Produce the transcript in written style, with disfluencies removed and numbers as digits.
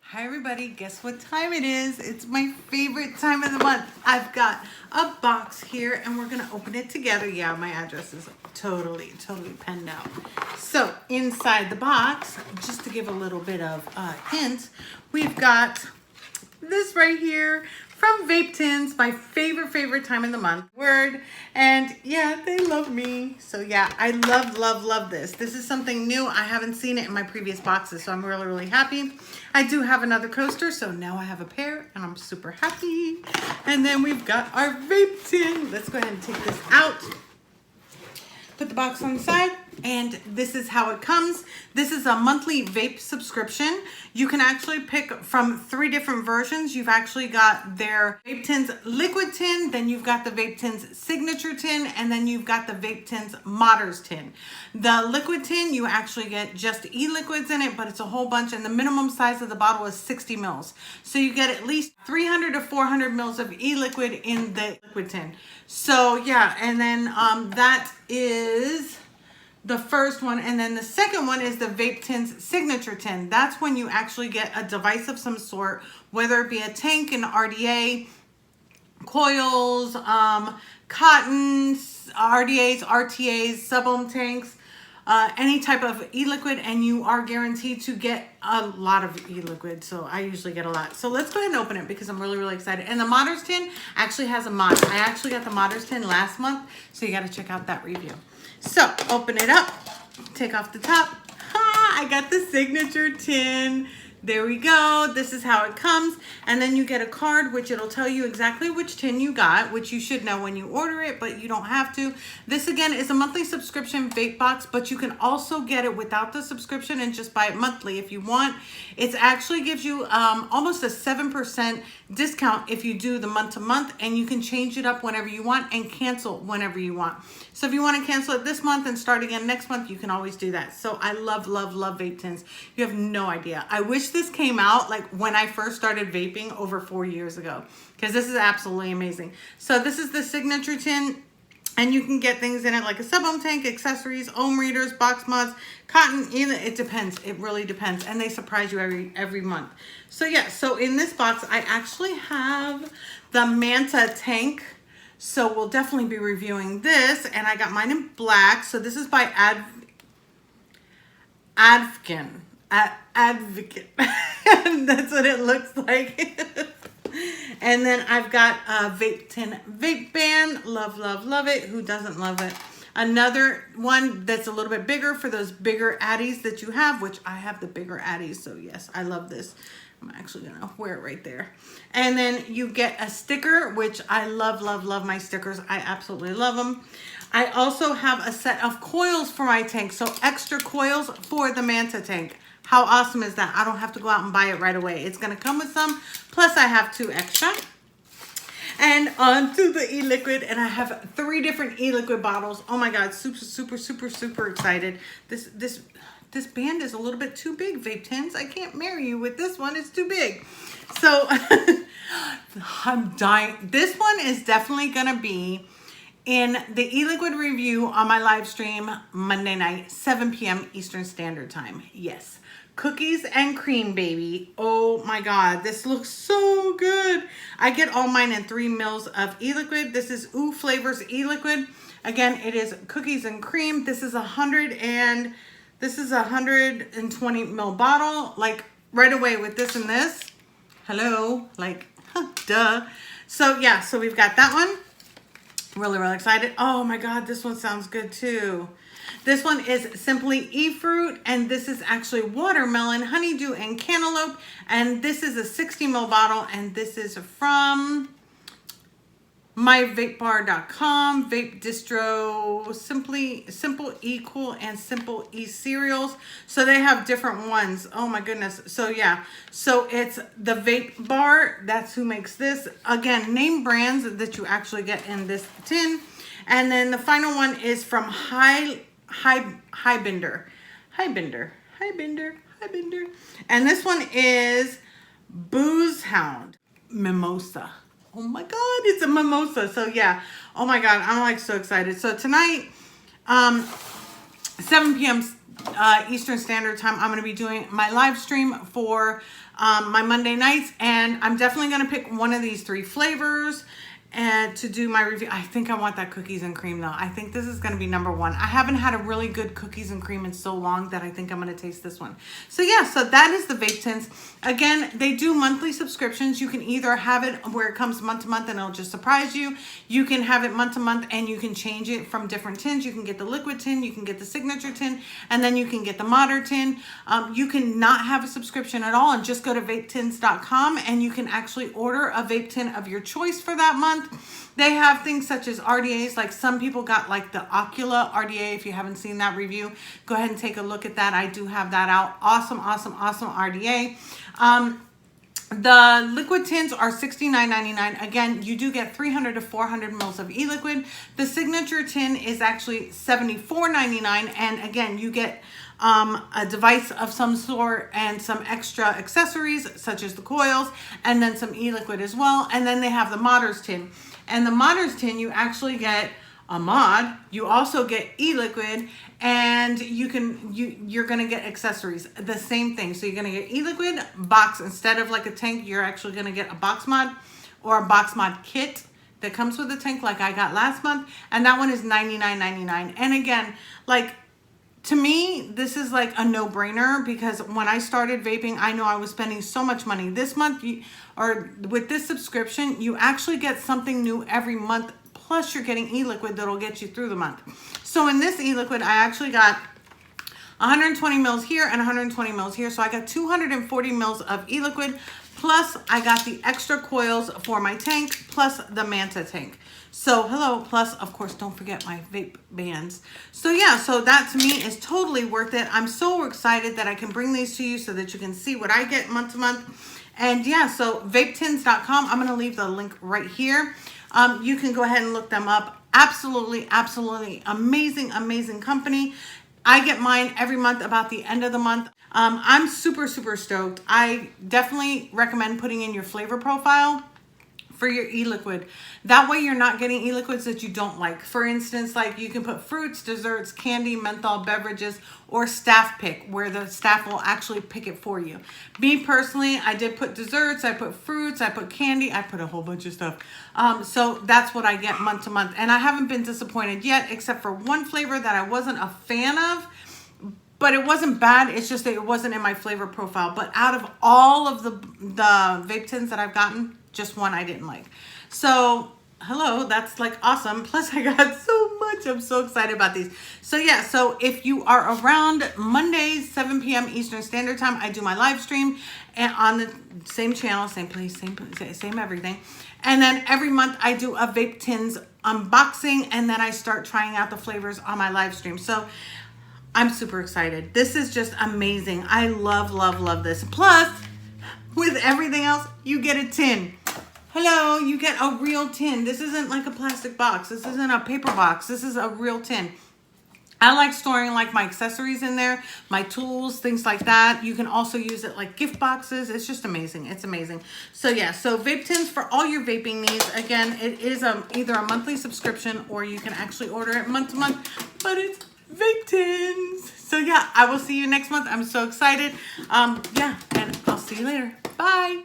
Hi everybody, guess what time it is? It's my favorite time of the month. I've got a box here and we're gonna open it together. Yeah, my address is totally penned out. So inside the box, just to give a little bit of a hint, we've got this right here from VapeTins, my favorite time of the month. Word. And yeah, they love me. So yeah, I love this. This is something new. I haven't seen it in my previous boxes, so I'm really happy. I do have another coaster, so now I have a pair and I'm super happy. And then we've got our vape tin. Let's go ahead and take this out. Put the box on the side, and this is how it comes. This is a monthly vape subscription. You can actually pick from 3 different versions. You've actually got their VapeTins liquid tin, then you've got the VapeTins signature tin, and then you've got the VapeTins modders tin. The liquid tin, you actually get just e-liquids in it, but it's a whole bunch, and the minimum size of the bottle is 60 mils. So you get at least 300 to 400 mils of e-liquid in the liquid tin. So yeah, and then that is the first one, and then the second one is the VapeTins signature tin. That's when you actually get a device of some sort, whether it be a tank, an RDA, coils, cottons, RDAs, RTAs, sub-ohm tanks, any type of e-liquid, and you are guaranteed to get a lot of e-liquid. So I usually get a lot. So let's go ahead and open it because I'm really excited. And the modders tin actually has a mod. I actually got the modders tin last month, so you got to check out that review. So open it up, take off the top. Ha! I got the signature tin. There we go. This is how it comes. And then you get a card, which it'll tell you exactly which tin you got, which you should know when you order it, but you don't have to. This again is a monthly subscription vape box, but you can also get it without the subscription and just buy it monthly if you want. It actually gives you almost a 7% discount if you do the month to month, and you can change it up whenever you want and cancel whenever you want. So if you want to cancel it this month and start again next month, you can always do that. So I love VapeTins. You have no idea. I wish this came out like when I first started vaping over 4 years ago, because this is absolutely amazing. So this is the signature tin, and you can get things in it like a sub-ohm tank, accessories, ohm readers, box mods, cotton. It depends. It really depends, and they surprise you every month. So yeah. So in this box, I actually have the Manta tank. So we'll definitely be reviewing this, and I got mine in black. So this is by Advocate. That's what it looks like. And then I've got a VapeTin vape band. Love it. Who doesn't love it? Another one that's a little bit bigger for those bigger addies that you have, which I have the bigger addies. So yes, I love this. I'm actually gonna wear it right there. And then you get a sticker, which I love my stickers. I absolutely love them. I also have a set of coils for my tank. So extra coils for the Manta tank. How awesome is that? I don't have to go out and buy it right away. It's gonna come with some, plus I have 2 extra. And onto the e-liquid, and I have 3 different e-liquid bottles. Oh my God, super excited. This band is a little bit too big, VapeTins. I can't marry you with this one. It's too big. So I'm dying. This one is definitely gonna be in the e-liquid review on my live stream Monday night, 7 p.m. Eastern Standard Time. Yes. Cookies and cream, baby. Oh my God, this looks so good. I get all mine in 3 mils of e-liquid. This is Ooh Flavors e-liquid. Again, it is cookies and cream. This is 120 mil bottle. Like right away with this and this. Hello, like duh. So yeah, so we've got that one. Really excited. Oh my God, this one sounds good too. This one is simply e-fruit, and this is actually watermelon, honeydew, and cantaloupe. And this is a 60 ml bottle, and this is from myvapebar.com, vape distro, simple e-cool, and simple e-cereals. So they have different ones. Oh my goodness. So yeah, so it's the Vape Bar. That's who makes this. Again, name brands that you actually get in this tin. And then the final one is from Highbinder. And this one is Booze Hound Mimosa. Oh my God, it's a mimosa. So yeah, oh my God, I'm like so excited. So tonight, 7 p.m. Eastern Standard Time, I'm going to be doing my live stream for my Monday nights, and I'm definitely going to pick one of these 3 flavors and to do my review. I think I want that cookies and cream though. I think this is going to be number 1. I haven't had a really good cookies and cream in so long that I think I'm going to taste this one. So yeah, so that is the VapeTins. Again, they do monthly subscriptions. You can either have it where it comes month to month and it'll just surprise you. You can have it month to month and you can change it from different tins. You can get the liquid tin, you can get the signature tin, and then you can get the modern tin. You can not have a subscription at all and just go to VapeTins.com and you can actually order a vape tin of your choice for that month. They have things such as RDAs, like some people got like the Ocula RDA. If you haven't seen that review, go ahead and take a look at that. I do have that out. Awesome, awesome, awesome RDA. The liquid tins are $69.99. Again, you do get 300 to 400 mils of e-liquid. The signature tin is actually $74.99. And again, you get a device of some sort and some extra accessories such as the coils and then some e-liquid as well. And then they have the modders tin. And the modders tin, you actually get a mod, you also get e-liquid, and you're gonna get accessories, the same thing. So you're gonna get e-liquid box. Instead of like a tank, you're actually gonna get a box mod or a box mod kit that comes with a tank like I got last month, and that one is $99.99. And again, like, to me, this is like a no-brainer because when I started vaping, I know I was spending so much money. This month, or with this subscription, you actually get something new every month, plus you're getting e-liquid that'll get you through the month. So in this e-liquid, I actually got 120 mils here and 120 mils here. So I got 240 mils of e-liquid, plus I got the extra coils for my tank, plus the Manta tank. So hello, plus of course, don't forget my vape bands. So yeah, so that to me is totally worth it. I'm so excited that I can bring these to you so that you can see what I get month to month. And yeah, so VapeTins.com, I'm gonna leave the link right here. You can go ahead and look them up. Absolutely, absolutely amazing, amazing company. I get mine every month about the end of the month. I'm super, super stoked. I definitely recommend putting in your flavor profile for your e-liquid. That way you're not getting e-liquids that you don't like. For instance, like you can put fruits, desserts, candy, menthol, beverages, or staff pick, where the staff will actually pick it for you. Me personally, I did put desserts, I put fruits, I put candy, I put a whole bunch of stuff. So that's what I get month to month. And I haven't been disappointed yet, except for one flavor that I wasn't a fan of. But it wasn't bad. It's just that it wasn't in my flavor profile. But out of all of the vape tins that I've gotten, just one I didn't like. So hello, that's like awesome. Plus I got so much. I'm so excited about these. So yeah, so if you are around Mondays, 7 p.m. Eastern Standard Time, I do my live stream and on the same channel, same place, same everything. And then every month I do a VapeTins unboxing, and then I start trying out the flavors on my live stream. So I'm super excited. This is just amazing. I love, love, love this. Plus, with everything else, you get a tin. Hello, you get a real tin. This isn't like a plastic box. This isn't a paper box. This is a real tin. I like storing like my accessories in there, my tools, things like that. You can also use it like gift boxes. It's just amazing. It's amazing. So yeah, so VapeTins for all your vaping needs. Again, it is either a monthly subscription or you can actually order it month to month, but it's VapeTins. So yeah, I will see you next month. I'm so excited. Yeah, and I'll see you later. Bye.